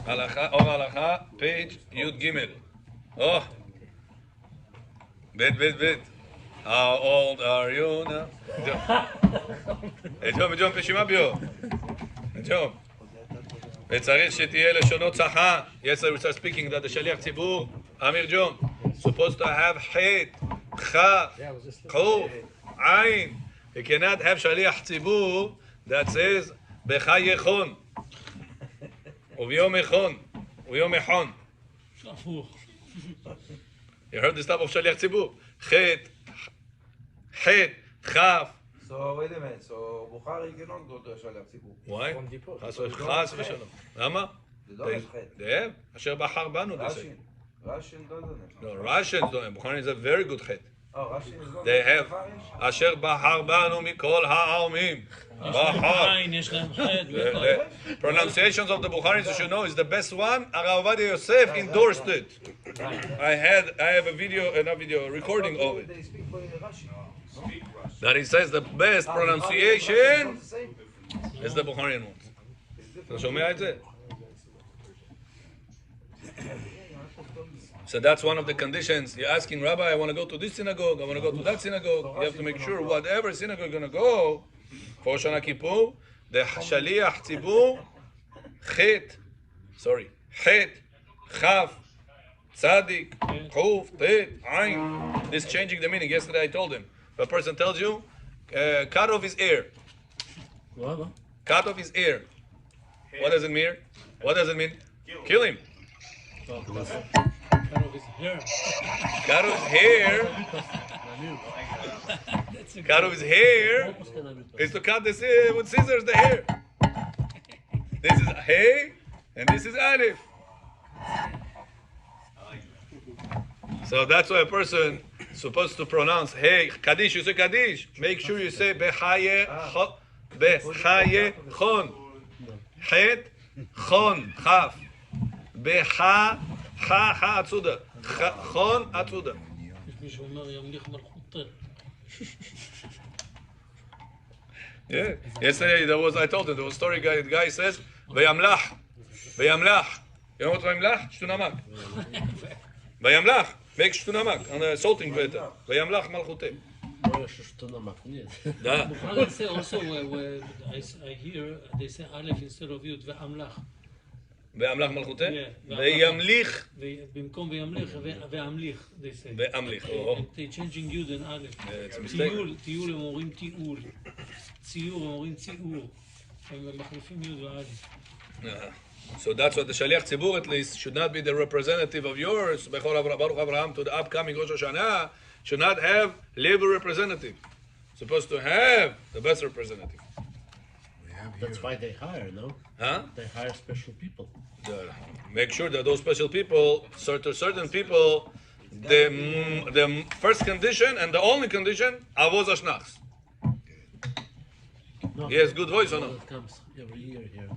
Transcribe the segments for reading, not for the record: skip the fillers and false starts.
הלכה, אור הלכה, page י"ג. בית. How old are you now? ג'ום, פשימה ביו. ג'ום. וצריך שתהיה לשונו צחה. Yes, I will start speaking that the שליח ציבור, אמיר ג'ום, supposed to have ח', כ', ח', עין. You cannot have שליח ציבור that says בחי יכון. וביום יכון. וביום יכון. You heard this type of שליח ציבור. ח', כ'. So wait a minute, so Bukhari cannot go to Shaliach Tzibur. Why? חס ושלום. למה? They have. אשר בחר בנו. Russian doesn't. No, Russians don't have. Bukhari is a very good chet. Oh, Russian is not. They have. אשר בחר בנו מכל העמים. The pronunciations of the Bukhari, you should know, is the best one. Arav Ovadia Yosef endorsed it. I have a recording of it. They speak Russian. That he says the best pronunciation is the Bukharian one. אתה שומע את זה? So that's one of the conditions. You're asking, Rabbi, I want to go to this synagogue, I want to go to that synagogue. You have to make sure whatever synagogue you're going to go for Shana Kippur, the Shaliach Tzibur, Chet, Chaf, Tzadik, Chuf, Tet, Ain. This changing the meaning. Yesterday I told him. If a person tells you, cut off his ear. What? Cut off his ear. What does it mean? What does it mean? Kill him. Cut off his hair. Cut off his hair. Cut off his hair is to cut this with scissors the hair. This is Hey and this is Aleph. So that's why a person is supposed to pronounce Hey, Kaddish, you say Kaddish. Make sure you say Bechaye Chon. Het Chon Chaf. Becha Ha Atzuda. Chon Atzuda. Yeah. Yesterday I told him there was a story guy. The guy says Vayamlach. You know what Vayamlach? Shtunamak. Vayamlach. Make shtunamak on the salting platter. Vayamlach malchute. Da. Also, I hear they say Aleph instead of Yud ve'amlach. Ve'amlach malchute. Ve'yamlich. במקום וימליך ואמליך, they say. ואמליך. They changing Yud and Aleph. It's a mistake. טיול הם אומרים טיול. ציור הם אומרים ציור. הם מחליפים יוד ואלף. So that's what the Shaliach Tzibur at least should not be the representative of yours, Bechol Baruch Abraham, to the upcoming Rosh Hashanah, should not have labor representative. Supposed to have the best representative. That's why they hire, no? Huh? They hire special people. Make sure that those special people, certain people, the first condition and the only condition, Avoz Ashnachs. No, He has good voice or no, no? it comes every year here.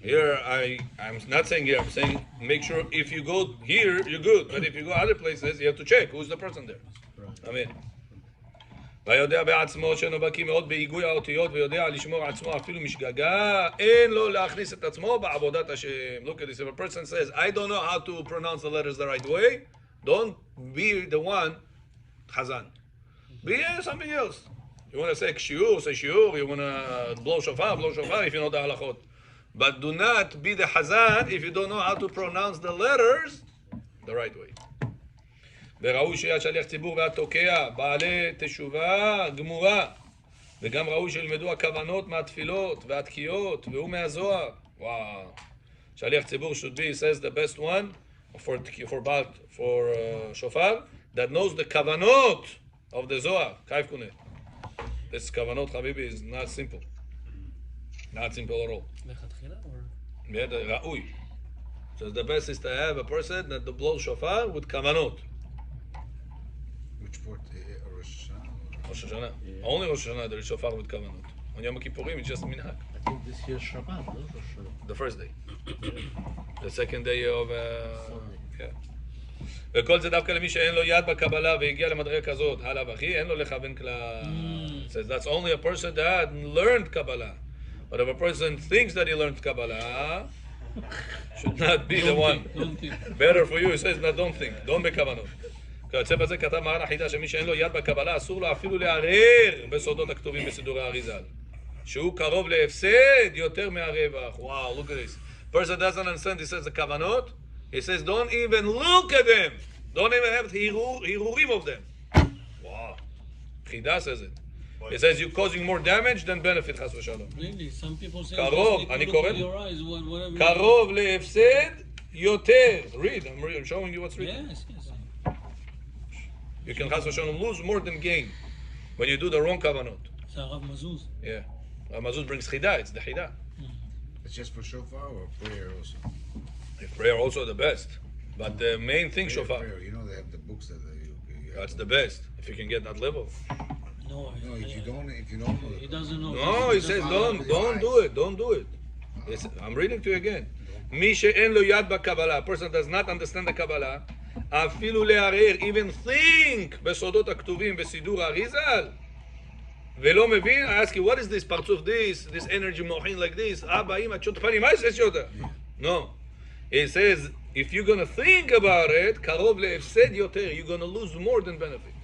Here, I'm not saying here, I'm saying make sure if you go here, you're good. But if you go other places, you have to check who's the person there. Right. Amen. ויודע בעצמו שאינו בקיא מאוד בהיגוי האותיות ויודע לשמור עצמו אפילו משגגה, אין לו להכניס את עצמו בעבודת השם. Look at this, if a person says, I don't know how to pronounce the letters the right way, don't be the one, chazan. Be something else. You want to say shiur, say shiur. You want to blow shofar if you know the halachot. But do not be the chazan if you don't know how to pronounce the letters the right way. וראוי שיהיה שליח ציבור והתוקע, בעלי תשובה גמורה. וגם ראוי שילמדו הכוונות מהתפילות והתקיעות, והוא מהזוהר. וואו. שליח ציבור should be, says the best one, for shofar, that knows the kavanot of the Zohar. Kaif kunet. This kavanot, Habibi, is not simple. Not simple at all. Yeah, the ra'ui. So the best is to have a person that blows shofar with kavanot. Which part? Rosh Hashanah? Rosh Hashanah. Yeah. Only Rosh Hashanah there is shofar with kavanot. On Yom Kippurim it's just minhag. I think this year's Shabbat, no? Rosh Hashanah. The first day. The second day of... yeah. וכל זה דווקא למי שאין לו יד בקבלה והגיע למדרגה כזאת, הלאה וכי, אין לו לכוון כלל. Says that's only a person that learned Kabbalah. But if a person thinks that he learned Kabbalah, Should not be the one. Don't think. Better for you, he says, no, don't think, don't בכוונות. כיוצא בזה כתב מרן החידה שמי שאין לו יד בקבלה אסור לו אפילו לערער בסודות הכתובים בסידורי האריז"ל. שהוא קרוב להפסד יותר מהרווח. Wow, look at this. Person doesn't understand, he says the kavanot. He says don't even look at them. Don't even have hirurim of them. Wow. חידה says it. He says you're causing more damage than benefit, חס ושלום. Really, some people say קרוב, just אני look קורא. at your eyes, whatever. קרוב להפסד יותר. Read, I'm showing you what's written. Yes. You can חס ושלום lose more than gain when you do the wrong kavanot. זה הרב מזוז. Yeah. Mazuz brings chida, it's the chida. It's just for shofar or prayer also? If prayer also the best. But the main thing, shofar. Prayer, you know they have the books that you That's the best, if you can get that level. No, No, if you don't know he doesn't know. No, he says don't do it, don't do it. I'm reading to you again. מי שאין לו יד בקבלה, a person does not understand the Kabbalah, אפילו לערער, even think בסודות הכתובים בסידור האריז"ל, ולא מבין, I ask you, what is this, פרצוף this energy מוחין like this, אבא, אמא, תשוט פנים, מה יש אותה? No. It says, if you're going to think about it, קרוב להפסד יותר, you're going to lose more than benefit.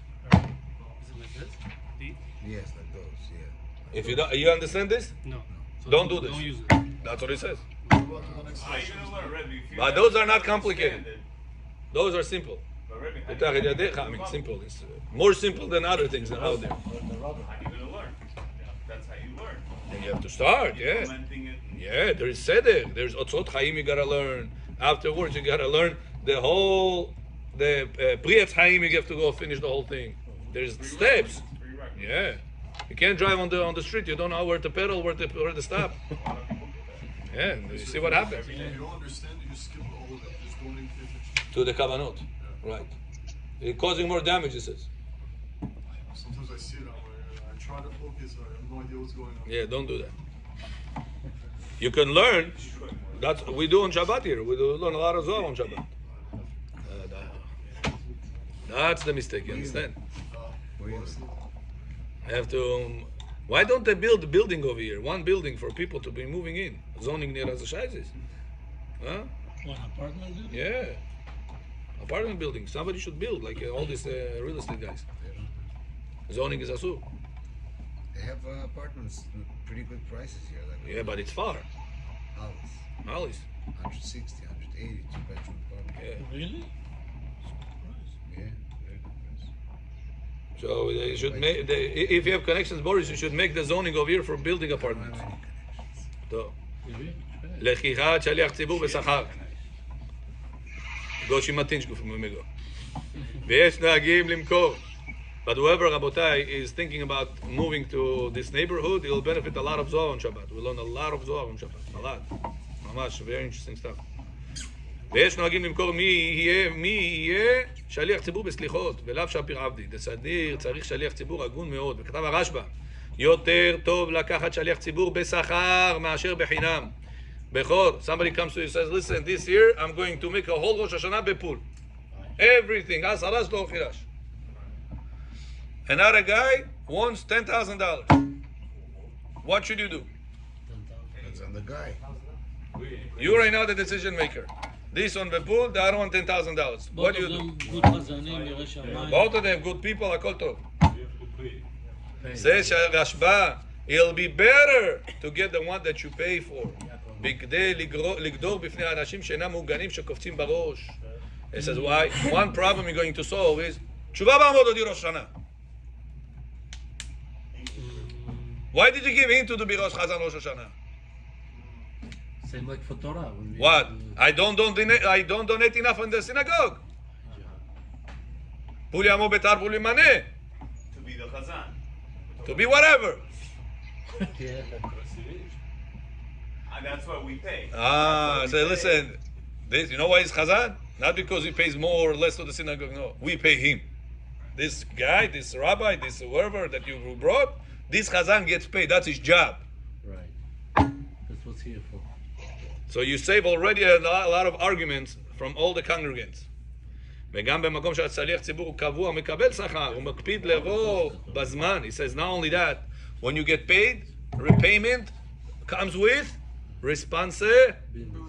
yes, like those, yeah. If you understand this? No. Don't do this. Don't use it. That's what it says. How are you gonna learn, Rebbe? If you But have those to are not understand complicated. it? Those are simple. But Rebbe, how בתחת you ידיך, I mean, simple. It's more simple than other things out there. how you gonna learn? Yeah, that's how you learn. And you have to start, yeah. Implementing it. Yeah, there is seder. There's otzot chaim you gotta learn. Afterwards, you gotta learn the whole, the priyat chaim. You have to go finish the whole thing. There's steps. Prerequisite. Yeah, you can't drive on the street. You don't know where to pedal, where to stop. A lot of people do that. Yeah, and you see what happens. If you don't understand, you just skip all of it. Just don't even pay attention. To the kavanot, right? It's causing more damage. It says. Sometimes I see it, I try to focus, I have no idea what's going on. Yeah, don't do that. You can learn. That's we do on Shabbat here. We do learn a lot of Zohar on Shabbat. That's the mistake. You understand? I have to. Why don't they build a building over here? One building for people to be moving in. Zoning near as a shayzis. Huh? What, apartment building? Yeah. Apartment building. Somebody should build like all these real estate guys. Zoning is asur. They have apartments with pretty good prices here. Like Yeah, but it's far. Hollis, Alice. 160, 180, two-bedroom apartment. Yeah. Really? Yeah, very good price. So they should make. If you have connections, Boris, you should make the zoning over here for building apartments. טוב. לקיחת שליח ציבור בשכר. גושי מתין שקוף ממגו. ויש נהגים למכור. But whoever, Rabotai, is thinking about moving to this neighborhood, he'll benefit a lot of Zohar on Shabbat. We'll learn a lot of Zohar on Shabbat. A lot. ממש, very interesting stuff. ויש נוהגים למכור מי יהיה שליח ציבור בסליחות, ולאו שפיר עבדי. דסדיר צריך שליח ציבור הגון מאוד. וכתב הרשב"א, יותר טוב לקחת שליח ציבור בשכר מאשר בחינם. בכור, somebody comes to you and says, listen, this year I'm going to make a whole Rosh Hashanah בפול. Everything, אז הרס לא חירש. Another guy wants $10,000. What should you do? Depends on the guy. You right now the decision maker. This one בפול, the other one $10,000. What do you do? good חזנים, ירא שמיים. Both of them good people, הכל טוב. זה שהרשב"א, it'll be better to get the one that you pay for. בכדי לגדור בפני האנשים שאינם מעוגנים שקופצים בראש. He says, why? One problem you're going to solve is, תשובה בעמוד עוד ראש שנה. Why did you give him to do Birosh Chazan Rosh Hashanah? Same like for Torah. When we What? have I don't donate enough in the synagogue. Puli amo betar puli mane. To be the Chazan. To be whatever. yeah. And that's what we pay. So listen, this, you know why he's Chazan? Not because he pays more or less to the synagogue, no. We pay him. This guy, this rabbi, this whoever that you brought, this Chazan gets paid. That's his job. Right. That's what's here for. So you save already a lot of arguments from all the congregants. וגם במקום שהצליח ציבור הוא קבוע, מקבל שכר, הוא מקפיד לבוא בזמן. He says not only that, when you get paid, repayment comes with responsibility.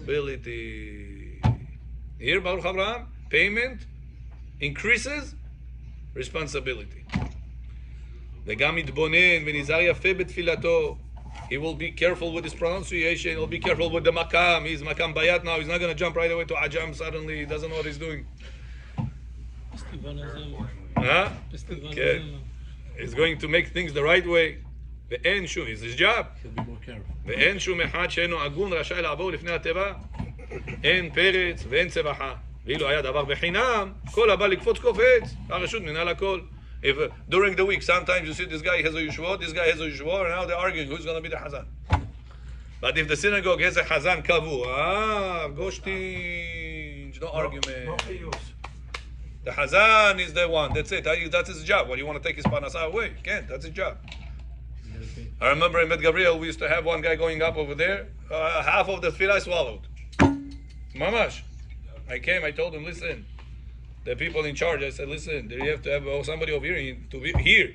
responsibility. Here, Baruch Avraham, payment increases responsibility. וגם מתבונן ונזהר יפה בתפילתו. He will be careful with his pronunciation. He'll be careful with the makam. He's makam bayat now. He's not going to jump right away to ajam suddenly. He doesn't know what he's doing. פסטיבל הזמר. Huh? פסטיבל כן. הזמר. He's going to make things the right way. ואין שום, it's his job. He'll be more careful. ואין שום אחד שאינו הגון רשאי לעבור לפני התיבה. אין פרץ ואין צבחה. ואילו היה דבר בחינם, כל הבא לקפוץ קופץ. הרשות מנהל הכל. If during the week, sometimes you see this guy has a yeshua, this guy has a yeshua, and now they're arguing who's going to be the hazan. But if the synagogue has a hazan kavu, goshti, no argument. No chiyuv. The hazan is the one. That's it. That's his job. What do you want to take his parnasa away? You can't. That's his job. I remember in Bet Gabriel, we used to have one guy going up over there. Half of the tefillah I swallowed. Mamash. I came. I told him, listen. The people in charge, I said, listen, you have to have somebody over here to be here.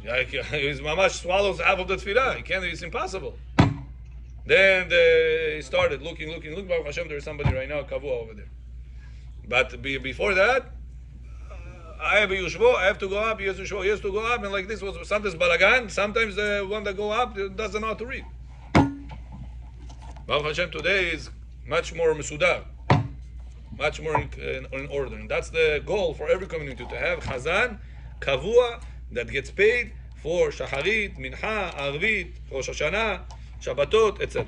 His mamash swallows half of the tefillah. He can't. It's impossible. Then he started looking. Baruch Hashem, there is somebody right now, kavua over there. But before that, I have a yushvo, I have to go up, he has to go up, and like this was sometimes balagan, sometimes the one that go up doesn't know how to read. Baruch Hashem today is much more mesudar, much more in order. And that's the goal for every community, to have chazan, kavua, that gets paid for shacharit, mincha, arvit, Rosh Hashanah, Shabbatot, etc.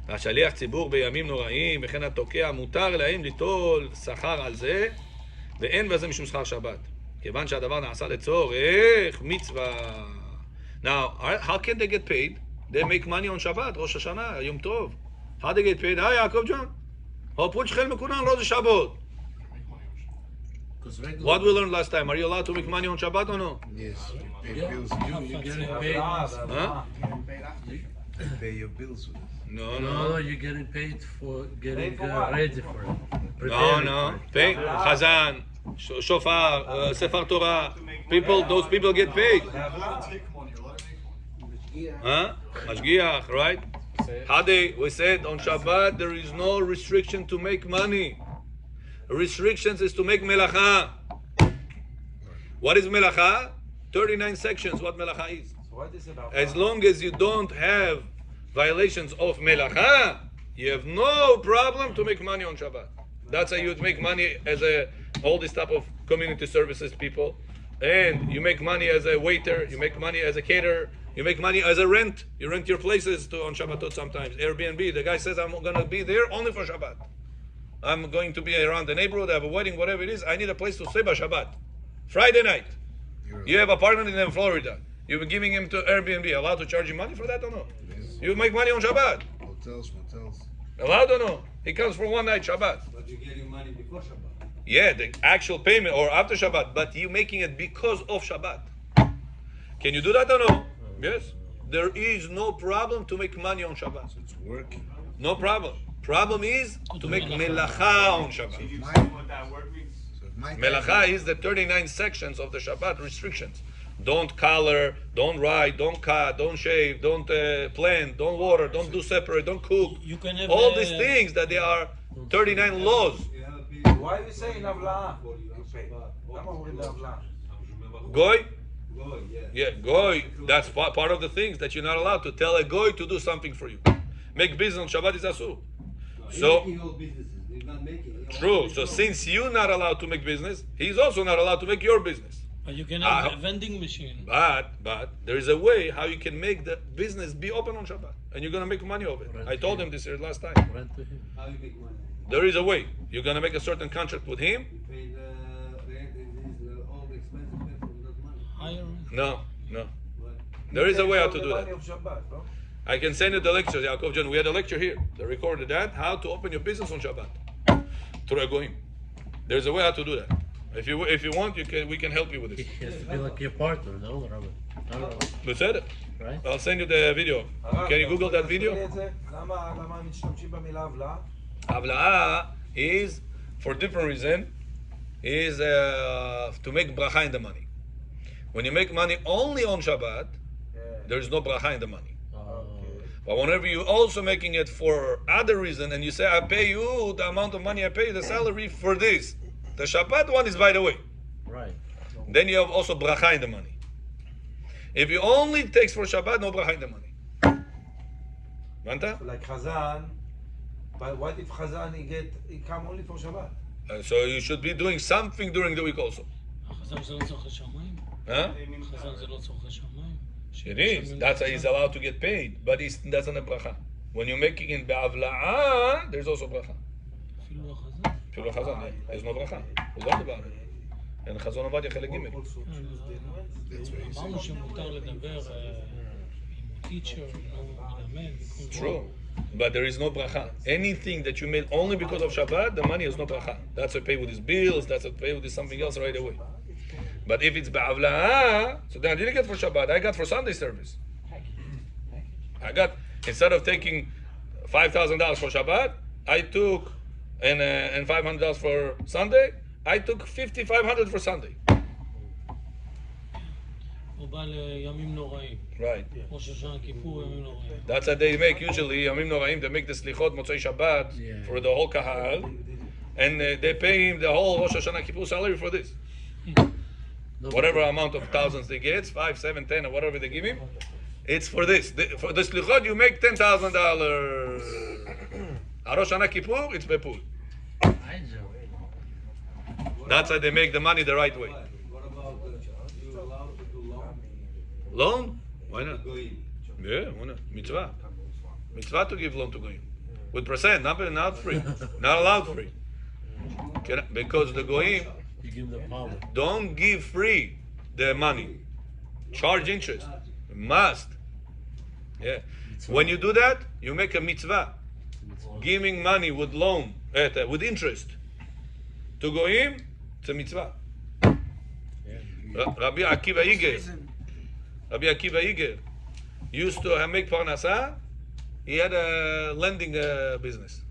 והשליח ציבור בימים נוראים, וכן התוקע, מותר להם ליטול שכר על זה, ואין בזה משום שכר שבת. כיוון שהדבר נעשה לצורך מצווה. Now, how can they get paid? They make money on Shabbat, Rosh Hashanah, Yom Tov. How they get paid? Hi, Yaakov John. Hoput shchel mekunan lo Shabbat. What we learned last time? Are you allowed to make money on Shabbat or no? Yes, you pay Yeah. bills. You're getting paid. Huh? You pay your bills with it. No, you're getting paid for getting for what? ready for it. No, Preparing no. for it. Pay Chazan, Shofar, Sefer Torah. Those people get paid. Take money, right? Huh? Mashgiach, right? We said on Shabbat there is no restriction to make money. Restrictions is to make melacha. What is melacha? 39 sections. What melacha is? So what is about? As long as you don't have violations of melacha, you have no problem to make money on Shabbat. That's how you would make money as all this type of community services people. And you make money as a waiter, you make money as a caterer, you make money as a rent. You rent your places on Shabbatot sometimes. Airbnb, the guy says, I'm going to be there only for Shabbat. I'm going to be around the neighborhood, I have a wedding, whatever it is. I need a place to stay by Shabbat. Friday night. You have an apartment in Florida. You've been giving him to Airbnb. Allowed to charge him money for that or no? Yes. You make money on Shabbat. Motels. Allowed or no? He comes for one night Shabbat. But you're getting money before Shabbat. Yeah, the actual payment or after Shabbat, but you making it because of Shabbat. Can you do that or no? Yes. There is no problem to make money on Shabbat. So it's working. No problem. Problem is to make melacha on Can Shabbat. you explain what that word means? So it might Melacha is the 39 sections of the Shabbat restrictions. Don't color, don't write, don't cut, don't shave, don't plant, don't water, don't do separate, don't cook. You can have All these things that they are 39 laws. You have a big Why you saying avla? for you on Shabbat. למה אומרים להבלה? Goy? Go, yeah. Yeah, goy. That's part of the things that you're not allowed to tell a goy to do something for you. Make business on Shabbat is asur. He's So- making all businesses. He's not making. True. So since you're not allowed to make business, he's also not allowed to make your business. But you can have Ah. a vending machine. But there is a way how you can make the business be open on Shabbat, and you're gonna make money of it. I told him this here last time. Rent to him. How you make money? There is a way. You're gonna make a certain contract with him. You pay the rent and these all the expenses pay from that money. Hire. No. What? There is a way how to do money that. of Shabbat, no? I can send you the lectures, Yaakov John. We had a lecture here. They recorded that. How to open your business on Shabbat. Through a goyim. There's a way how to do that. If you want, we can help you with He it. has to be like your partner, no, Robert? But said it. Right? I'll send you the video. Can you Google that video? תסביר לי את זה. למה משתמשים במילה הבלה? Avla'a is, for different reason, is to make bracha in the money. When you make money only on Shabbat, כן. there is no bracha in the money. Oh. But whenever you're also making it for other reason, and you say, I pay you the amount of money I pay you, the salary for this. The Shabbat one is by the way. Right. Then you have also bracha in the money. If you only takes for Shabbat, no bracha in the money. Manta? Like Chazan, but what if Chazan he come only for Shabbat? So you should be doing something during the week also. החזן זה לא צורכי שמיים? Huh? חזן זה לא צורכי שמיים? It is. That's why he's allowed to get paid, but he doesn't have bracha. When you're making it be'avla'a, there's also bracha. אפילו החזן? אפילו החזן, there's no bracha. הוא לא מדבר. אין חזון עובדיה חלק ג'. אמרנו שמותר לדבר עם טיצ'ר, מלמד. True. But there is no bracha. Anything that you made only because of Shabbat, the money has no bracha. That's to pay with his bills, that's to pay with something else right away. But if it's ba'avla'a, so then I didn't get for Shabbat, I got for Sunday service. I got, instead of taking $5,000 for Shabbat, I took, and $500 for Sunday, I took $5,500 for Sunday. הוא בא לימים נוראים. Right. ראש השנה כיפור, ימים נוראים. That's what they make usually, Yamim Noraim, they make the Slichot Motzei Shabbat for the whole Kahal, and they pay him the whole Rosh Hashanah Kippur salary for this. Whatever amount of thousands they get, 5, 7, 10, or whatever they give him, it's for this. For the Slichot, you make $10,000. Rosh Hashanah Kippur, it's Bepul. That's how they make the money the right way. What about you allowed to do loan? Loan? Why not? Goyim. Yeah, why not? Mitzvah. Mitzvah to give loan to Goyim. With percent, not free. Not allowed free. Because the Goyim You give them the power. don't give free the money. Charge interest. Must. Yeah. When you do that, you make a mitzvah. Giving money with loan, with interest to Goyim, it's a mitzvah. Rabbi Akiva Iger used to make parnasa. He had a lending business.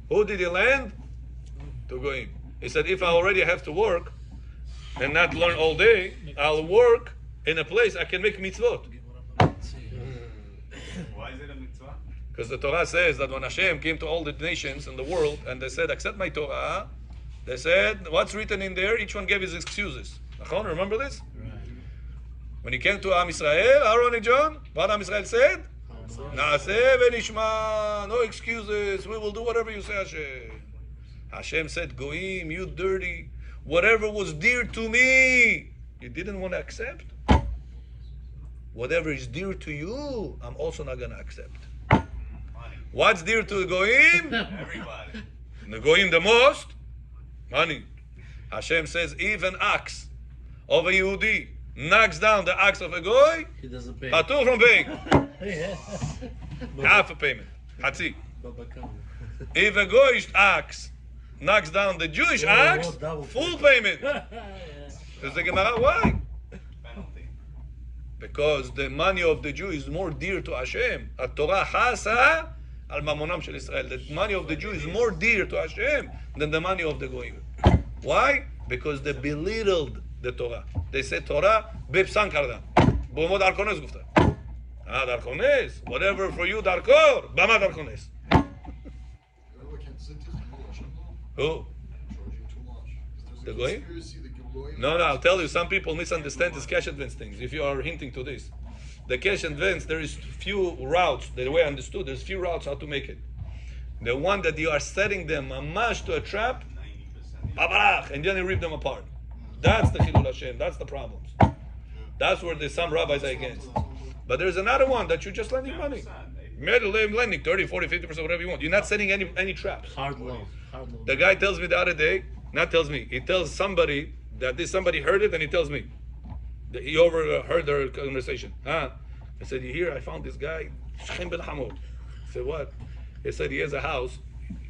Who did he lend? To Goyim. He said, if I already have to work and not learn all day, I'll work in a place I can make mitzvot. Why is it a mitzvah? Because the Torah says that when Hashem came to all the nations in the world and they said, accept my Torah, they said, what's written in there? Each one gave his excuses. Nachon, remember this? When he came to Am Israel, Aaron and John, what Am Israel said? Naaseh v'nishma, no excuses, we will do whatever you say, Hashem. Hashem said, Goyim, you dirty, whatever was dear to me, you didn't want to accept? Whatever is dear to you, I'm also not going to accept. What's dear to the Goyim? Everybody. The Goyim the most? Money. Hashem says, even ox of a Yehudi knocks down the ox of a Goy, He doesn't pay. patur from paying. Yeah. Half a payment. Hatzi. Baba come. If a Goyish ox knocks down the Jewish ox, full payment. Because the Gemara, why? Penalty. Because the money of the Jew is more dear to Hashem. Torah chasa al mamonam shel Israel. The money of the Jew is more dear to Hashem than the money of the Goyim. Why? Because they belittled the Torah. They said Torah bepsan karda. Bomo darkones gufta. Darkones. Whatever for you darkor. Bama darkones. Who? The Goyim? No, I'll tell you, some people misunderstand this cash advance things. If you are hinting to this. The cash advance, there is few routes, the way I understood, there's few routes how to make it. The one that you are setting them mamash to a trap, 90%. and then you rip them apart. That's the Chilul Hashem, that's the problems. That's where there's some rabbis are against. But there's another one that you're just lending money. Lending 30, 40, 50%, whatever you want. You're not setting any traps. Hard loan. Hard loan. The guy tells me the other day, not tells me, he tells somebody that this somebody heard it and he tells me. That he overheard their conversation. I said, you hear, I found this guy, Shechem Ben Hamod. I said, what? He said he has a house.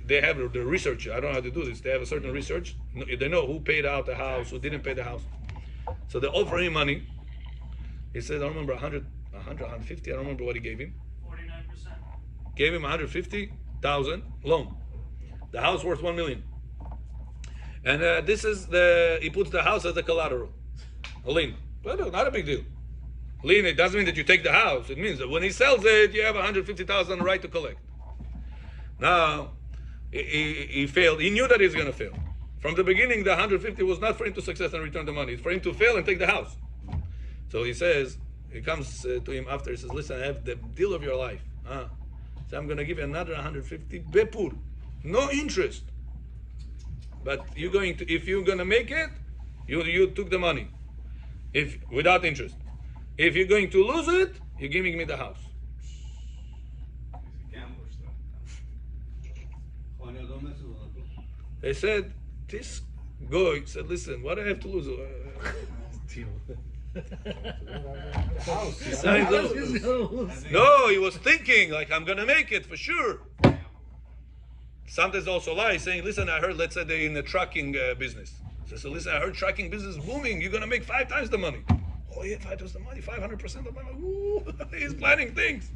They have the research. I don't know how to do this. They have a certain research. They know who paid out the house, who didn't pay the house. So they offer him money. He said, I don't remember, 150, I don't remember what he gave him. 49%. Gave him 150,000 loan. The house worth 1 million. And he puts the house as a collateral. A lien. But not a big deal. Lien, it doesn't mean that you take the house. It means that when he sells it, you have 150,000 right to collect. Now, he failed. He knew that he was going to fail. From the beginning, the 150 was not for him to success and return the money. It's for him to fail and take the house. So he says, he comes to him after, he says, listen, I have the deal of your life. So I'm going to give you another 150 bepur. No interest. But you're going to, if you're going to make it, you took the money. If without interest. If you're going to lose it, you're giving me the house. He's a gambler still. They said, this guy said, listen, what do I have to lose? No, he was thinking, like, I'm going to make it for sure. Sometimes also lie, saying, listen, I heard, let's say they're in the trucking business. So listen, I heard trucking business is booming. You're going to make 5 times the money. Oh, yeah, 5 times the money, 500% of the money. Ooh, he's planning things.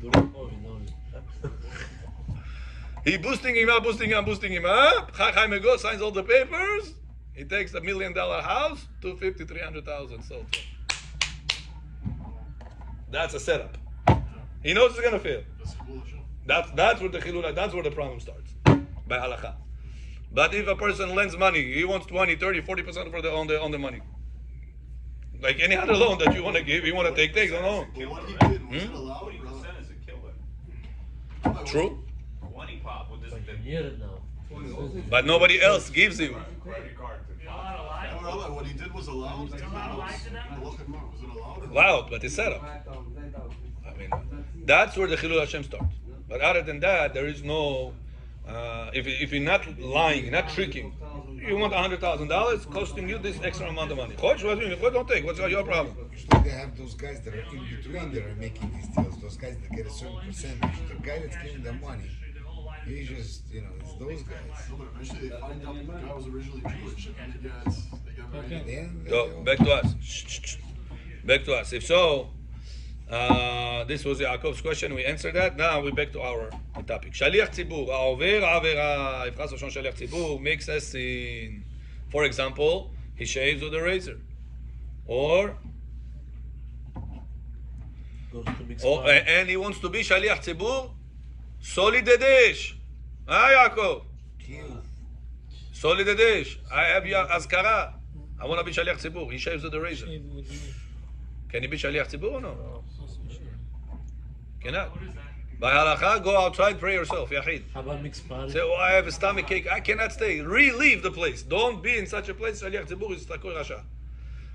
He boosting him up. Chachai Mego signs all the papers. He takes $1 million house, 250, 300,000 sold. That's a setup. He knows it's going to fail. That's where the chilul, that's where the problem starts. By halakha. But if a person lends money, he wants 20, 30, 40% for on the money. Like any other loan that you want to give, you want to take on loan. But what he did, was it allowed? 40% is a killer. True. 20 pop with this Hear it now. But nobody else gives him. credit card. What he did was allowed. Was it allowed? Loud, but it's set up. I mean, that's where the Chilul Hashem starts. But other than that, there is no. If you're not lying, not tricking, you want $100,000 costing you this extra amount of money. What don't take? What's your problem? Usually they have those guys that are in between that are making these deals. Those guys that get a certain percentage. The guy that's giving them money, he just, it's those guys. No, but eventually they find out that the guy was originally Jewish, and they get very. Then So back to us. Back to us. If so, this was Yaakov's question. We answered that. Now we back to our topic. Shaliach tzibur, העובר עבירה, if chas v'shon shaliach tzibur makes a sin. For example, he shaves with a razor, or and he wants to be shaliach tzibur. Solid dedesh. Yaakov. Solid dedesh. I have your azkara. I want to be shaliach tzibur. He shaves with a razor. Can he be shaliach tzibur or no? Cannot. By halakha, go outside, pray yourself. Yachid. How about mixed party? Say, oh, I have a stomach ache. I cannot stay. Leave the place. Don't be in such a place. Shaliach tzibur is takor rasha.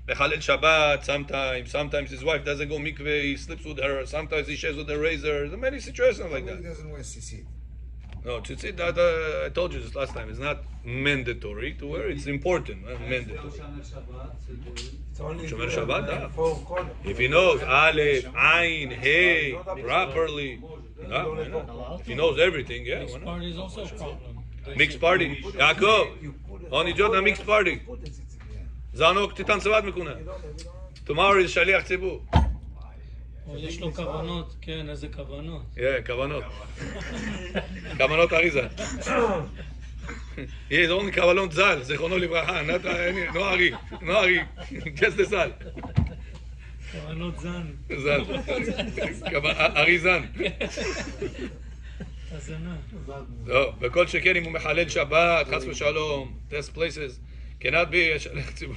Mechalel Shabbat. Sometimes his wife doesn't go mikveh. He sleeps with her. Sometimes he shaves with a razor. There are many situations like he that. doesn't wear tzitzit. No, tzitzit, that I told you this last time. It's not mandatory to wear. It's important. Not mandatory. Shomer Shabbat, if he knows Aleph, Ain, Hey properly, why not? If he knows everything, yeah, why Mixed not? party is also a problem. Mixed party. Yaakov, only John a mixed party. Zanok titan savat mekuna. Tomorrow is shaliach tzibur. או יש לו כוונות, כן, איזה כוונות. Yeah, כוונות. כוונות אריזה. He is only כוונות ז"ל, זיכרונו לברכה, no Ari, just the ז"ל. כוונות זן. ז"ל. ארי ז"ן. הזנה. לא, וכל שכן אם הוא מחלל שבת, חס ושלום, test places, cannot be שליח ציבור.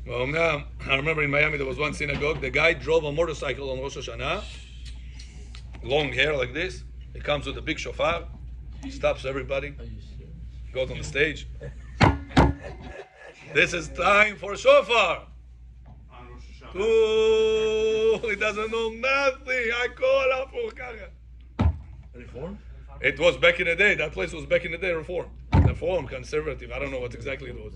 Well, I remember in Miami there was one synagogue. The guy drove a motorcycle on Rosh Hashanah, long hair like this. He comes with a big shofar, stops everybody, goes on the stage. This is time for shofar. Ooh, he doesn't know nothing. I call up for Kaga. Reform? It was back in the day. That place was back in the day reformed. Reformed, conservative. I don't know what exactly it was.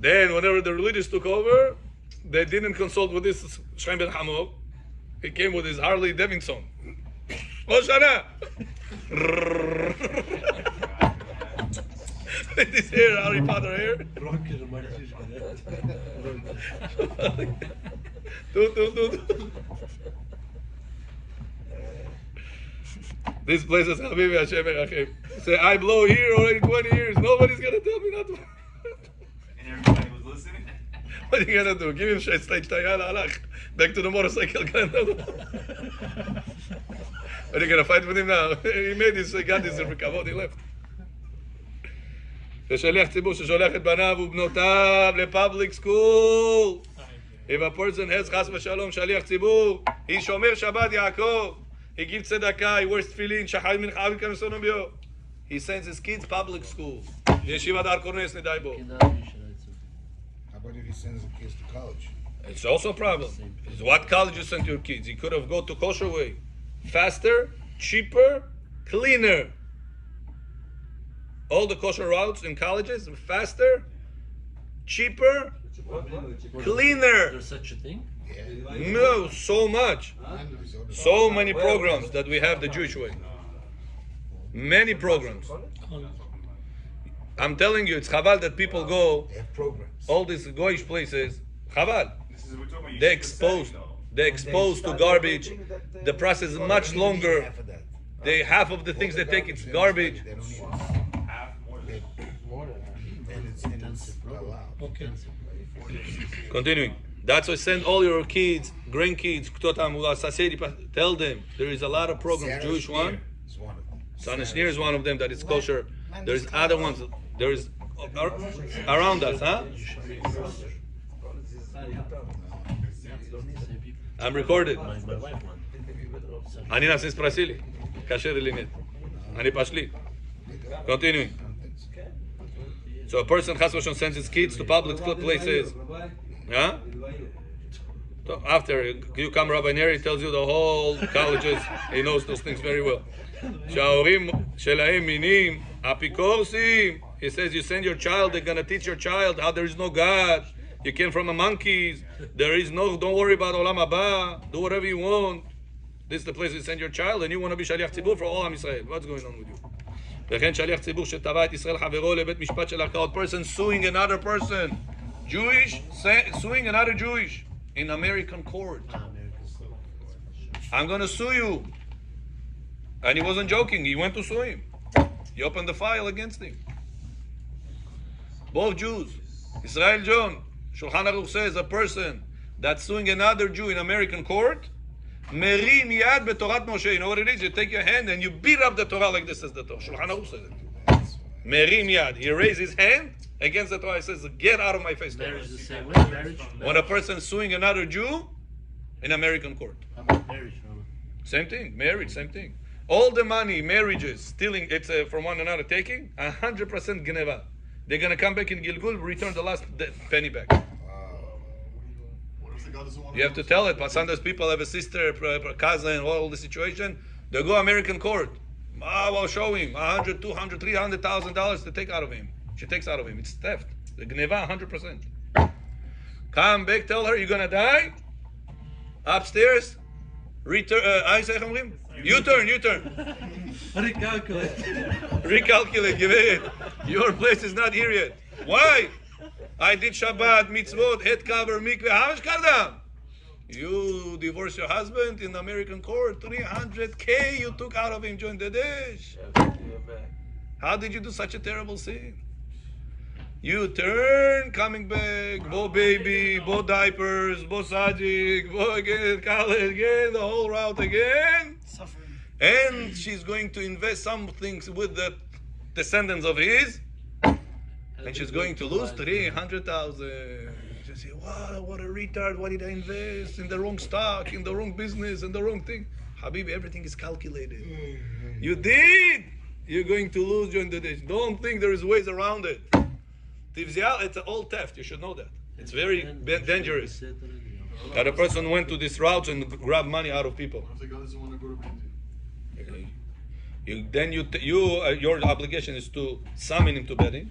Then, whenever the religious took over, they didn't consult with this Shem Ben Hamov. He came with his Harley Davidson. Hoshana! With this hair, Harry Potter hair. This place is Habibi Hashem Erachem. Say, I blow here already 20 years. Nobody's going to tell me not to. And everybody was listening. What are you gonna do? Give him stage halach. Back to the motorcycle. What are you gonna fight with him now? He made his, he got his כבוד, he left. ושליח ציבור ששולח את בניו ובנותיו לפאבליק סקול. If a person has חס ושלום שליח ציבור, he שומר שבת יעקב, he gives tzedakah, he wears tefillin, שחר מנחה וכנסונו ביו. He sends his kids public school. ישיבת הר קורנס נדאי בו. How about if he sends the kids to college? It's also a problem. It's what college you send your kids? You could have go to kosher way. Faster, cheaper, cleaner. All the kosher routes in colleges, faster, cheaper, cleaner. There's such a thing? Yeah. No, so much. So many programs that we have the Jewish way. Many programs. I'm telling you, it's chaval that people go, They have programs. all these goyish places, chaval. This is, we're talking about They're yeshiva exposed. setting, though. They're exposed to garbage. The process is much longer. Half of that. They half of the things they take, it's garbage. They don't need it. Half, more than And it's allowed. אוקיי. Continuing. That's why send all your kids, grandkids, tell them there is a lot of programs. Sarah Jewish Schneer one. is one of them. Sana Schneer is one of them that is kosher. There's other ones. There is around us, huh? I'm recorded. My wife won. אני נעשה ספרסילי. כאשר לי מת. אני פשלי. Continuing. So a person chas v'shon sends his kids to public school places. Huh? So after you come, Rabbi Neri tells you the whole colleges. He knows those things very well. שההורים שלהם מינים, אפיקורסים. He says you send your child, they're going to teach your child how there is no God. You came from a monkeys. There is no, don't worry about Olam Haba. Do whatever you want. This is the place you send your child, and you want to be shaliach tzibur for all Am Yisrael. What's going on with you? וכן שליח ציבור שתבע את ישראל חברו לבית משפט של ערכאות. Person suing another person. Jewish, suing another Jewish in American court. I'm going to sue you. And he wasn't joking. He went to sue him. He opened the file against him. Both Jews. Israel John, Shulchan Aruch says a person that's suing another Jew in American court, merim yad betorat Moshe. You know what it is? You take your hand and you beat up the Torah like this, says the Torah. Shulchan Aruch says it. Merim yad. He raised his hand against the Torah. He says, get out of my face, Torah. Marriage the same way. Marriage. When a person is suing another Jew in American court. How about marriage, Rabbi? Same thing. Marriage, same thing. All the money, marriages, stealing, it's from one another, taking 100% gneva. They're going to come back in Gilgul, return the last penny back. What if the guy doesn't want You have to tell it. But sometimes people have a sister, a cousin, all the situation. They go American court. I'll show him $100, $200, $300,000 to take out of him. She takes out of him. It's theft. The gneva, 100%. Come back, tell her you're going to die. Upstairs. Return. U-turn. Recalculate, give it. Your place is not here yet. Why? I did Shabbat, mitzvot, head cover, mikveh. How much kardam? You divorced your husband in the American court. $300K you took out of him during the dish. How did you do such a terrible sin? You turn, coming back, bo baby, bo diapers, bo sajik, bo again, college again, the whole route again. And she's going to invest some things with the descendants of his, and she's going to lose 300,000. She say, "Wow, what a retard! Why did I invest in the wrong stock, in the wrong business, in the wrong thing?" Habibi, everything is calculated. You did. You're going to lose during the day. Don't think there is ways around it. Tivzial, it's an old theft. You should know that. It's very dangerous. That a person went to these routes and grabbed money out of people. What if the guy doesn't want to go to India? Your obligation is to summon him to Bedin.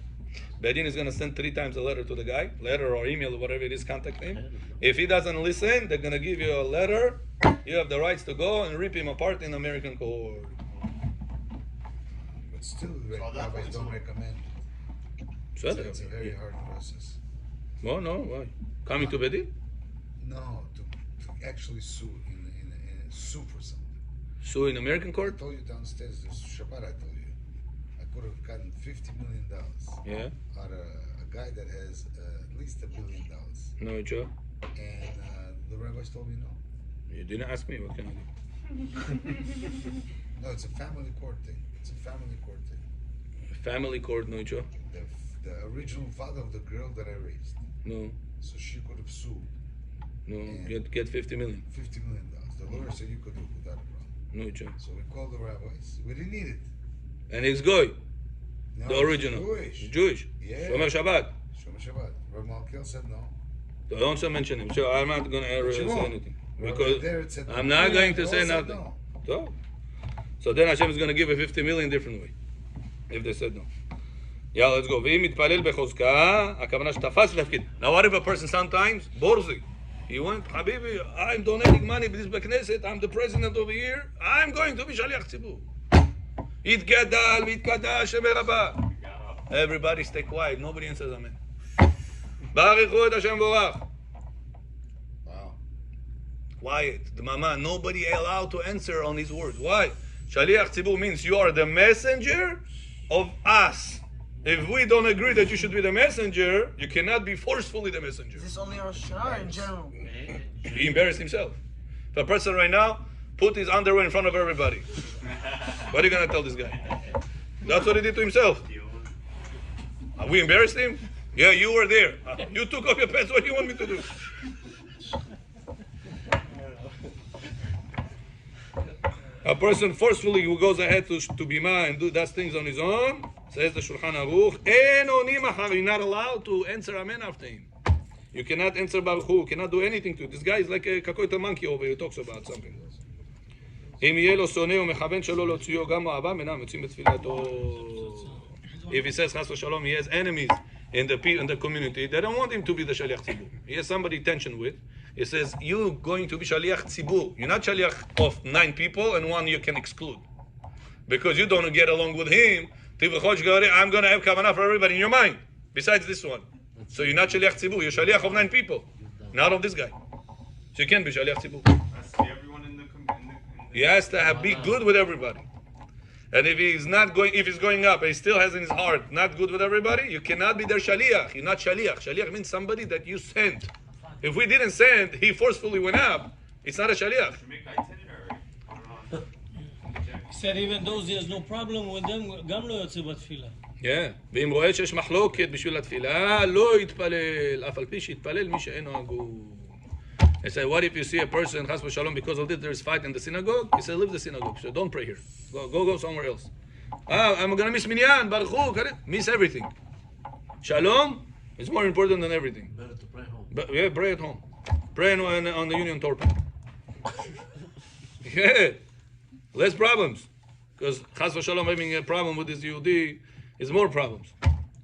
Bedin is going to send 3 times a letter to the guy, letter or email, whatever it is, contact him. If he doesn't listen, they're going to give you a letter. You have the rights to go and rip him apart in American court. But still, rabbis don't recommend it. So it's a very hard process. No, why? Coming to Bedin? No, to actually sue in sue for something. Sue in American I court? told you downstairs, this Shabbat I told you, I could have gotten $50 million Yeah. out of a guy that has at least $1 billion. No, Joe. And the rabbis told me no. You didn't ask me. What can I do? No, it's a family court thing. It's a family court thing. Family court, no, Joe. The original father of the girl that I raised. No, So she could have sued. no. And- Get 50 million. $50 million. The lawyer said you could do it without a problem. No, Joe. So we called the rabbis. We didn't need it. And he's goy. No, The it's original. Jewish. Jewish. Yeah. Shomer Shabbat. Shomer Shabbat. Rabbi Malkiel said no. Don't mention him. So I'm not going to But you say won't. anything. Rabbi Because there it said I'm no. not going to They say all said nothing. no. So then Hashem is going to give a 50 million different way. If they said no. Yeah, let's go. ואם מתפלל בחוזקה, הכוונה שתפס לתפקיד. Now what if a person sometimes, בורזי, he went, Habibi, I'm donating money to this בכנסת, I'm the president over here, I'm going to be שליח ציבור. יתגדל ויתקדש שם רבה. Everybody stay quiet, nobody answers amen. ברכו את השם בורך. Wow. Quiet, דממה, nobody allowed to answer on his words. Why? שליח ציבור means you are the messenger of us. If we don't agree that you should be the messenger, you cannot be forcefully the messenger. Is this only on Shana or in general? He embarrassed himself. If a person right now put his underwear in front of everybody, what are you going to tell this guy? That's what he did to himself. We embarrassed him? Yeah, you were there. You took off your pants. What do you want me to do? A person forcefully who goes ahead to Bima and does things on his own, says the Shulchan Aruch, you're not allowed to answer Amen after him. You cannot answer Baruch Hu, cannot do anything to it. This guy is like a kakoita monkey over here who talks about something. אם יהיה לו שונא ומכוון שלא להוציאו גם אהבה מנם יוצאים בתפילתו. If he says חס ושלום, he has enemies in the community, they don't want him to be the shaliach tzibur. He has somebody tension with. He says, you're going to be shaliach tzibur. You're not shaliach of 9 people and 1 you can exclude. Because you don't get along with him, I'm going to have kavanah for everybody in your mind, besides this one. So you're not shaliach tzibur, you're shaliach of 9 people, not of this guy. So you can't be shaliach tzibur. Has to be everyone in the He has to be good with everybody. And if he's going up and he still has in his heart not good with everybody, you cannot be their shaliach. You're not shaliach. Shaliach means somebody that you sent. If we didn't send, he forcefully went up, it's not a shaliach. to make the itinerary. He said even those there's no problem with them, גם לא יוצא בתפילה. Yeah. ואם רואה שיש מחלוקת בשביל התפילה, לא יתפלל, אף על פי שיתפלל מי שאינו הגון. He said, what if you see a person, chas v'shalom, because of this there's fight in the synagogue? He said, leave the synagogue. So don't pray here. Go somewhere else. I'm going to miss minyan, baruch hu, miss everything. Shalom is more important than everything. Better to pray home. But, yeah, pray at home. Pray on the Union Torped. Yeah, less problems. Because chas v'shalom having a problem with this Yehudi is more problems.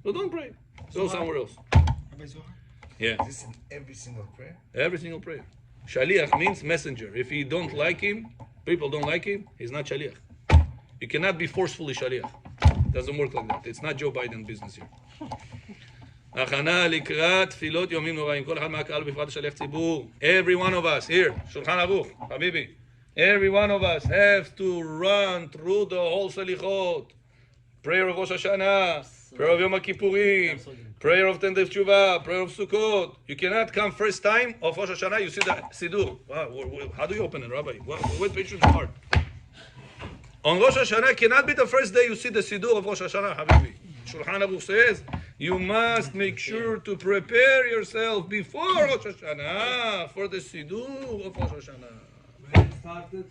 So don't pray. Go somewhere else. Yeah. Is this in every single prayer? Every single prayer. Shaliach means messenger. If he don't like him, people don't like him, he's not shaliach. You cannot be forcefully shaliach. Doesn't work like that. It's not Joe Biden business here. הכנה לקראת תפילות יומים נוראים. כל אחד מהקהל בפרט שליח ציבור. Every one of us, here, שולחן ערוך, חביבי. Every one of us have to run through the whole selichot. Prayer of Rosh Hashanah, prayer of Yom Kippurim, prayer of Tendev Tshuva, prayer of Sukkot. You cannot come first time of Rosh Hashanah, you see the Siddur. Wow, how do you open it, Rabbi? What page should you start? On Rosh Hashanah cannot be the first day you see the Siddur of Rosh Hashanah, Habibi. Shulchan Aruch says, you must make sure to prepare yourself before Rosh Hashanah for the Siddur of Rosh Hashanah. When it started?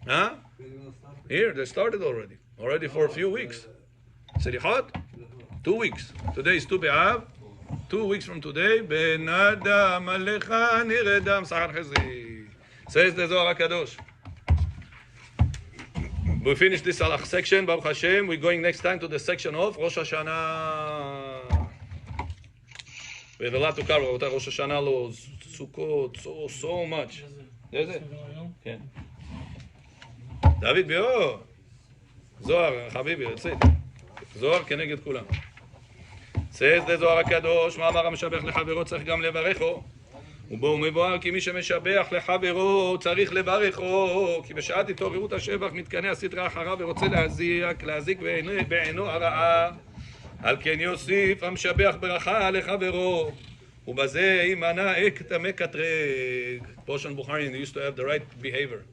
Huh? When it was started? Here, they started already for a few weeks. Selichot? 2 weeks. Today is Tu B'Av. 2 weeks from today, Ben Adam Alecha Niredam Sahar Chezi. Says the Zohar HaKadosh. We finish this Halach section, Baruch Hashem. We're going next time to the section of Rosh Hashanah. We have a lot to cover. Rosh Hashanah laws, Sukkot, so much. There's it. Yeah. David Bio. Zohar, Habibi, that's it. זוהר כנגד כולם. says the זוהר הקדוש, מאמר המשבח לחברו צריך גם לברכו. ובו מבואר כי מי שמשבח לחברו צריך לברכו, כי בשעת התעוררות השבח מתקנא הסטרא אחריו ורוצה להזיק בעינו הרעה. על כן יוסיף המשבח ברכה לחברו, ובזה יימנע מקטרג. Portion Bukhari used to have the right behavior.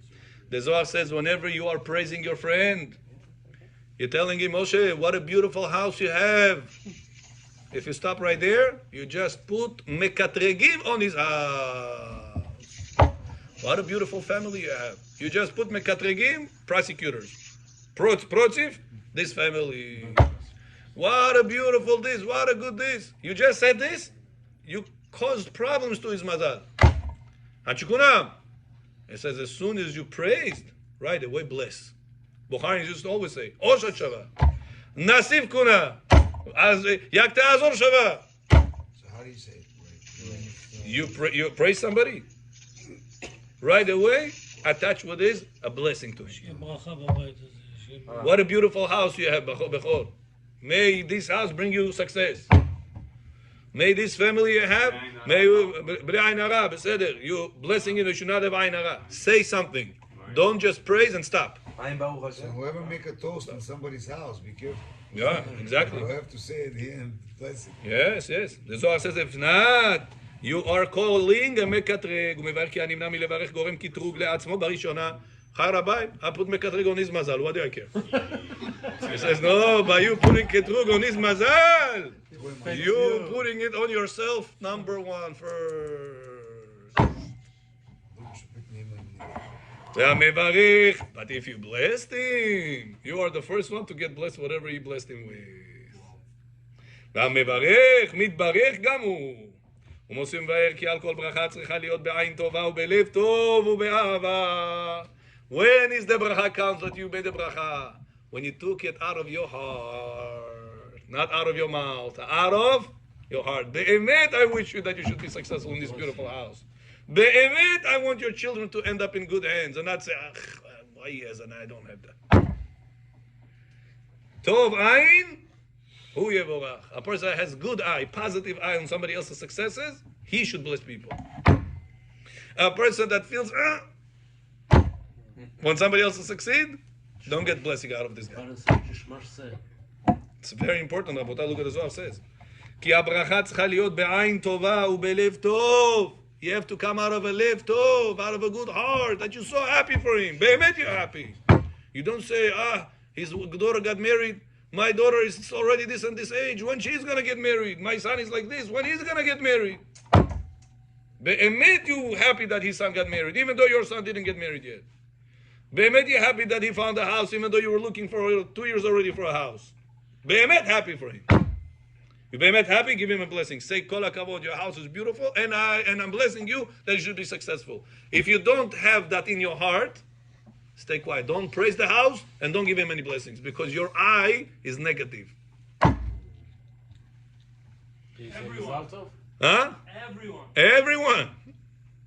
The Zohar says, whenever you are praising your friend, you're telling him, Moshe, what a beautiful house you have. If you stop right there, you just put mekatregim on his house. What a beautiful family you have. You just put mekatregim, prosecutors. Protzif, this family. What a beautiful this, what a good this. You just said this, you caused problems to his mazal. Hachikunam. It says, as soon as you praised, right away bless. Bukhari used to always say, Oshat Shava, Nasif Kuna, Yakta Azor Shava. So how do you say it? You praise somebody, right away, attach what is a blessing to him. שיהיה ברכה בבית הזה, שיהיה What a beautiful house you have, Bechor. May this house bring you success. May this family you have, may you, you blessing it, you should not have ayin hara. Say something. Don't just praise and stop. Ayin Baruch So Hashem. whoever make a toast in somebody's house, be careful. Yeah, exactly. You have to say it here and bless it. Yes, yes. The Zohar says, if not, you are calling a mekatreg, ומברך כי הנמנע מלברך גורם קטרוג לעצמו בראשונה. חי רבי, I put mekatreg on his mazal, what do I care? He says, no, by you putting קטרוג on his mazal, you putting it on yourself, number one first. והמברך, but if you blessed him, you are the first one to get blessed whatever you blessed him with. והמברך, מתברך גם הוא. ומוסיף מבאר כי על כל ברכה צריכה להיות בעין טובה ובלב טוב ובאהבה. When is the bracha comes that you made the bracha? When you took it out of your heart, not out of your mouth, out of your heart. באמת, I wish you that you should be successful in this beautiful house. באמת, I want your children to end up in good hands and not say, why yes, and I don't have that. Tov ayin, hu yevorach. A person that has good eye, positive eye on somebody else's successes, he should bless people. A person that feels, when somebody else succeed, don't get blessing out of this guy. It's very important, Rabotai. Look what the Zohar says. כי הברכה צריכה להיות בעין טובה ובלב טוב. You have to come out of a lev tov, out of a good heart, that you're so happy for him. באמת you're happy. You don't say, his daughter got married. My daughter is already this and this age. When she's going to get married? My son is like this. When he's going to get married? באמת you happy that his son got married, even though your son didn't get married yet. באמת you're happy that he found a house, even though you were looking for 2 years already for a house. באמת happy for him. You באמת happy, give him a blessing. Say, Kol HaKavod, your house is beautiful, and I'm blessing you that you should be successful. If you don't have that in your heart, stay quiet. Don't praise the house, and don't give him any blessings, because your eye is negative. Everyone. Huh? Everyone. Everyone.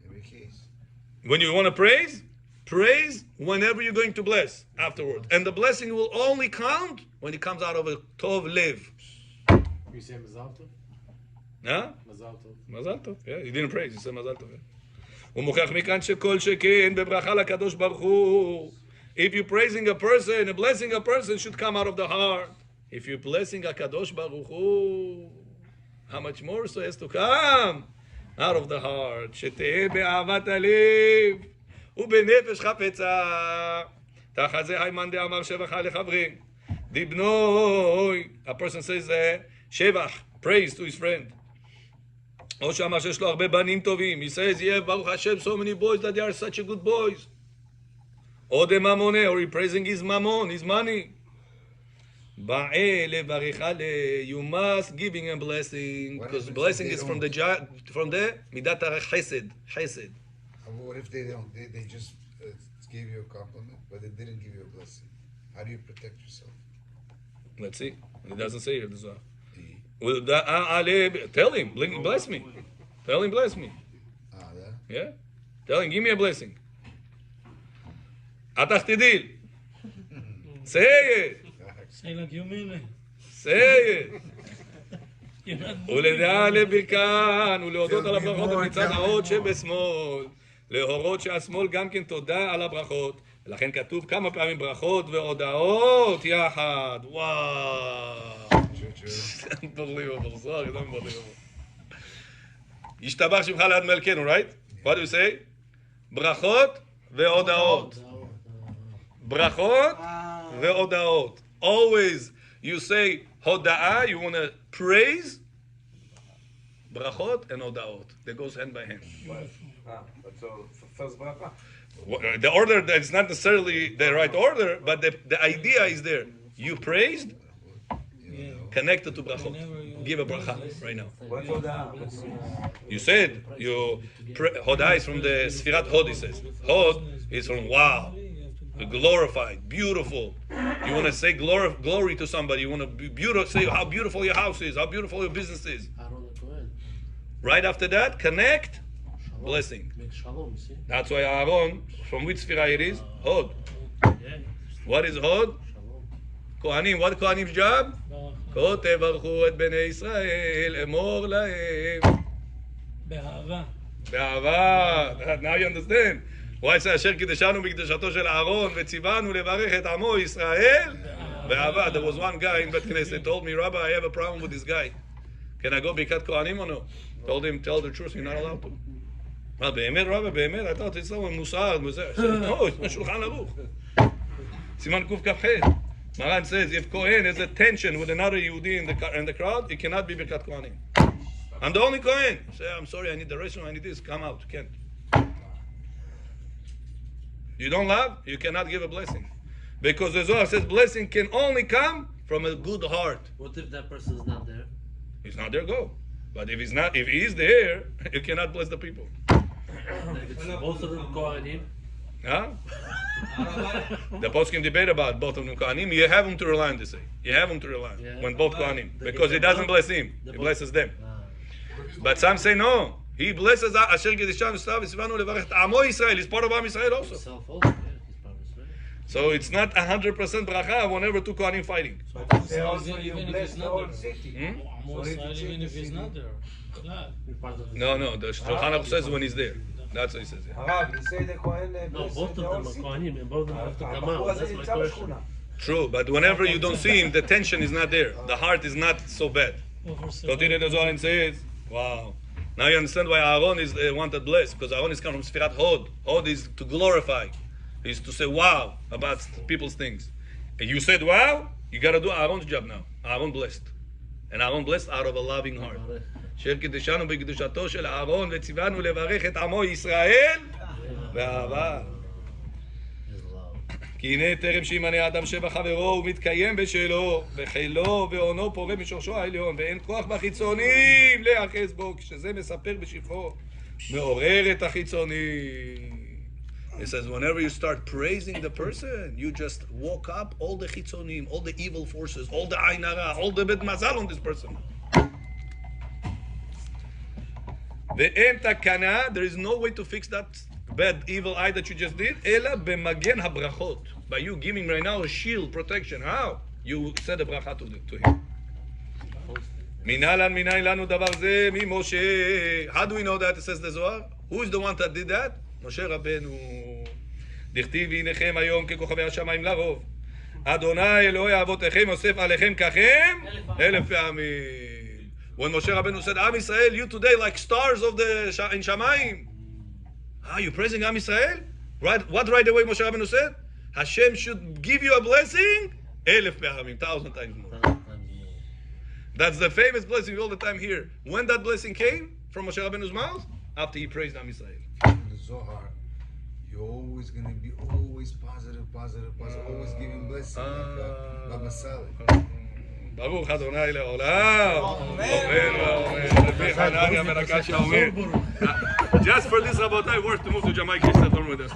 Every case. When you want to praise whenever you're going to bless afterward. And the blessing will only count when it comes out of a Tov Lev. You say Mazal Tov? Huh? Mazal Tov. מזל טוב, yeah, he didn't praise, he said מזל טוב. הוא מוכיח מכאן שכל שכן בברכה לקדוש ברוך הוא. If you're praising a person, a blessing a person should come out of the heart. If you're blessing הקדוש ברוך הוא, how much more so has to come out of the heart. שתהיה באהבת הלב ובנפש חפצה. תחת זה היימן דאמר שבחה לחברים. דיבנוי, a person says שבח, praise to his friend. או שאמר שיש לו הרבה בנים טובים. He says, yeah, Baruch Hashem, so many boys that they are such a good boys. או דממונה, or he praising his mammon, his money. באה לברך עליה, you must giving a blessing, because blessing is from the מידת החסד, חסד. What if they don't? They just gave you a compliment, but they didn't give you a blessing. How do you protect yourself? Let's see. It doesn't say here. Well, tell him, bless me. Tell him, bless me. That? Yeah? Tell him, give me a blessing. Atach tidil. Say it. Say like you mean it. Say it. You're not ולדעה לברכן, ולהודות על הברכות מצד האות שבשמאל. להורות שהשמאל גם כן תודה על הברכות. ולכן כתוב כמה פעמים ברכות והודאות יחד. וואו. true. Unbelievable. Zohar is unbelievable. ישתבח שמך לעד מלכנו, right? What do you say? ברכות והודעות. ברכות והודעות. Always you say הודעה, you want to praise. ברכות and הודעות. That goes hand by hand. That's all. First bracha. The order, that's not necessarily the right order, but the idea is there. You praised, connected to brachot. Give a bracha right now. What's הודעה? You said, Hodah is from the Sfirat Hod, he says. Hod is from wow, glorified, beautiful. You want to say glory to somebody. You want to be beautiful, say how beautiful your house is, how beautiful your business is. Right after that, connect, blessing. That's why Aaron, from which Sfirah it is? Hod. What is Hod? Kohanim. What Kohanim's job? כה תברכו את בני ישראל, אמור להם. באהבה. באהבה. Now you understand. Why say אשר קידשנו בקדושתו של אהרון וציוונו לברך את עמו ישראל? באהבה. There was one guy in Bet Knesset told me, Rabbi, I have a problem with this guy. Can I go ברכת כהנים or no? Told him, tell the truth, you're not allowed to. באמת, רבי, באמת? I thought it's someone מוסר, no, it's משולחן ערוך. סימן קכ"ח. Maran says, if Kohen has a tension with another Yehudi in the crowd, it cannot be Birkat Kohanim. I'm the only Kohen. Say, I'm sorry, I need the restaurant, I need this. Come out. You can't. You don't love, you cannot give a blessing. Because the Zohar says blessing can only come from a good heart. What if that person is not there? He's not there, go. But if he's not, if he is there, you cannot bless the people. If it's both of them Kohanim, Huh? The poskim debate about both of them Kohanim. You have them to rely on, they say. You have them to rely on when both Kohanim. Because he doesn't bless him. He blesses them. But some say no. He blesses Asher Gedisham Stav Isvanu Levarech Amo Israel. He's part of Am Israel also. himself also, yeah, he's part of Israel. So it's not 100% bracha whenever two Kohanim fighting. They also you Even if bless it's the not whole there. city. Amo Israel, even if he's not there. בכלל. He's part of No, no. The Shulchan Aruch says when he's there. That's what he says. Yeah. Harav, you say the Kohen No, bless both of the them whole are city. Kohanim, and both of them have to come out. הבחור הזה That's my נמצא question. בשכונה. True, but whenever you don't see him, the tension is not there. The heart is not so bad. Continue the Zohar and says, wow. Now you understand why Aaron is wanted blessed, because Aaron is coming from Sfirat Hod. Hod is to glorify. Is to say wow about people's things. And you said wow, you got to do Aaron's job now. Aaron blessed. And Aaron blessed out of a loving heart. אשר קידשנו בקדושתו של אהרון וציוונו לברך את עמו ישראל באהבה. כי הנה טרם שימנה אדם שבע חברו הוא מתקיים בשלו וחילו ועונו פורה משורשו העליון ואין כוח בחיצונים להיאחז בו כשזה מספר בשבחו מעורר את החיצונים. It says whenever you start praising the person you just walk up all the חיצונים, all the evil forces, all the עין הרע, all the bad mazal on this person. ואין תקנה, there is no way to fix that bad evil eye that you just did, אלא במגן הברכות. By you giving right now a shield protection. How? You said a bracha to him. מנהלן מנין לנו דבר זה ממשה. How do we know that? It says the Zohar. Who is the one that did that? משה רבנו. דכתיב הינכם היום ככוכבי השמיים לרוב. אדוני אלוהי אבותיכם אוסף עליכם ככם 1000 פעמים. When Moshe Rabbeinu said, Am Yisrael, you today like stars of the in Shamayim. Are you praising Am Yisrael? Right? What right away Moshe Rabbeinu said? Hashem should give you a blessing 1000 פעמים, 1000 times more. That's the famous blessing all the time here. When that blessing came from Moshe Rabbeinu's mouth? After he praised Am Yisrael. In the Zohar, you're always going to be always positive, always giving blessing like Baba Saleh. ברוך אדוני לעולם. אמן ואמן. רבי חנניה בן הקשיא אומר. Just for this, רבותיי, worth to move to Jamaica. Stay with us.